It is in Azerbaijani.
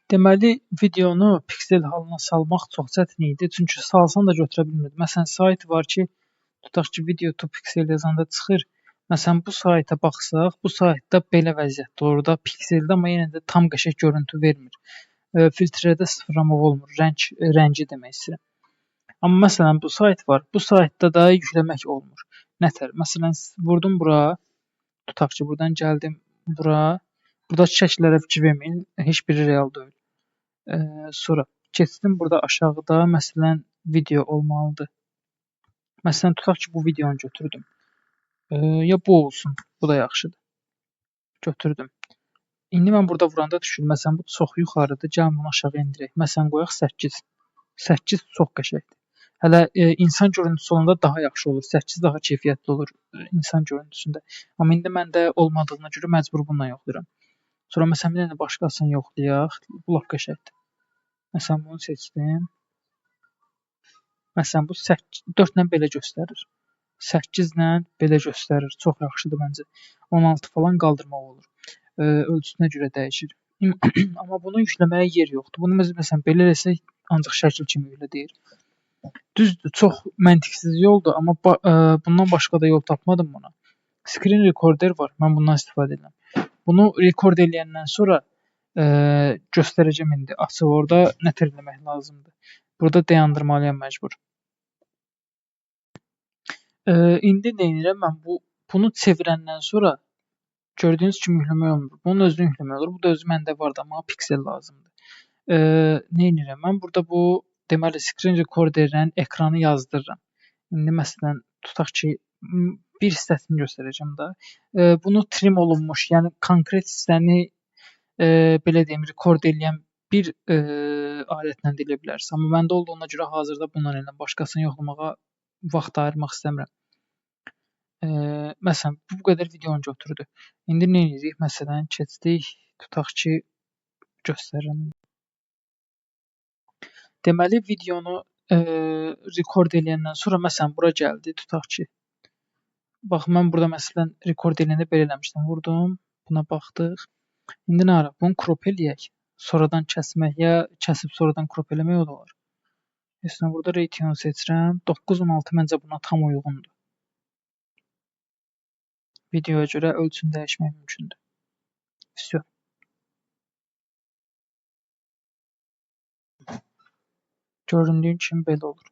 Deməli, videonu piksel halına salmaq çox çətin idi. Çünki salsan da götürə bilmirdi. Məsələn, sayt var ki, tutaq ki, video to piksel yazanda çıxır. Məsələn, bu sayta baxsaq, bu saytda belə vəziyyətdə olur da pikseldə, amma yenə də tam qəşəng görüntü vermir. Filtrlərdə sıfırlamaq olmur. Rəngi demək istəyirəm. Amma məsələn, bu sayt var. Bu saytda da yükləmək olmur. Nətər? Məsələn, vurdum bura. Tutaq ki, buradan gəldim bura. Buradakı şəkillərə fikir verməyin. Heç biri real deyil. Sonra keçdim burada aşağıda məsələn video olmalıdır. Məsələn tutaq ki bu videonu götürdüm. Ya bu olsun. Bu da yaxşıdır. Götürdüm. İndi mən burada vuranda düşür. Məsələn bu çox yuxarıdır. Gəlin bunu aşağı endirək. Məsələn qoyaq 8. 8 çox qəşəngdir. Hələ insan görüntüsü olanda daha yaxşı olur. 8 daha keyfiyyətli olur insan görüntüsündə. Amma indi məndə olmadığına görə məcbur bununla yoxlayıram. Sonra məsələn bir dənə başqasını yoxlayaq. Bu lap qəşəngdir. Məsələn bunu seçdim. Məsələn bu 4 ilə belə göstərir. 8 ilə belə göstərir. Çox yaxşıdır məncə. 16 falan qaldırmaq olur. Ölçüsünə görə dəyişir. Amma bunu yükləməyə yer yoxdur. Bunu məsələn belə eləsək ancaq şəkil kimi yükləyir. Düzdür, çox məntiqsiz yoldur, amma bundan başqa da yol tapmadım buna. Screen recorder var. Mən bundan istifadə edirəm. Bunu rekord eləyəndən sonra göstərəcəm indi. Açıq orada nətər eləmək lazımdır. Burada dayandırmalıyam məcbur. İndi nə edirəm mən bunu çevirəndən sonra gördüyünüz kimi yükləmək olmur. Bunun özünü yükləmək olur. Bu da özü məndə vardı, amma piksel lazımdır. Nə edirəm mən burada bu deməli screen recorderin ekranı yazdırıram. İndi məsələn tutaq ki bir hissəsini göstərəcəm də. Bunu trim olunmuş, yəni konkret hissəni belə deyim, rekord eləyən bir alətlə də eləyə bilərsən. Amma məndə olduğuna görə hazırda bununla edirəm. Başqasını yoxlamağa vaxt ayırmaq istəmirəm. Məsələn, bu qədər videonu götürdü. İndi nə edirik? Məsələn, keçdik, tutaq ki, göstərirəm. Deməli, videonu rekord eləyəndən sonra, məsələn, bura gəldi, tutaq ki. Bax, mən burada məsələn, rekord eləyəndə belə eləmişdim. Vurdum, buna baxdıq. İndi nə araq? Bunu crop eləyək. Sonradan kəsmək ya kəsib sonradan crop eləmək o da olar. Məsələn, burada reytingini seçirəm. 9-16 məncə buna tam uyğundur. Videoya görə ölçünü dəyişmək mümkündür. Vəsə. Göründüyü kimi belə olur.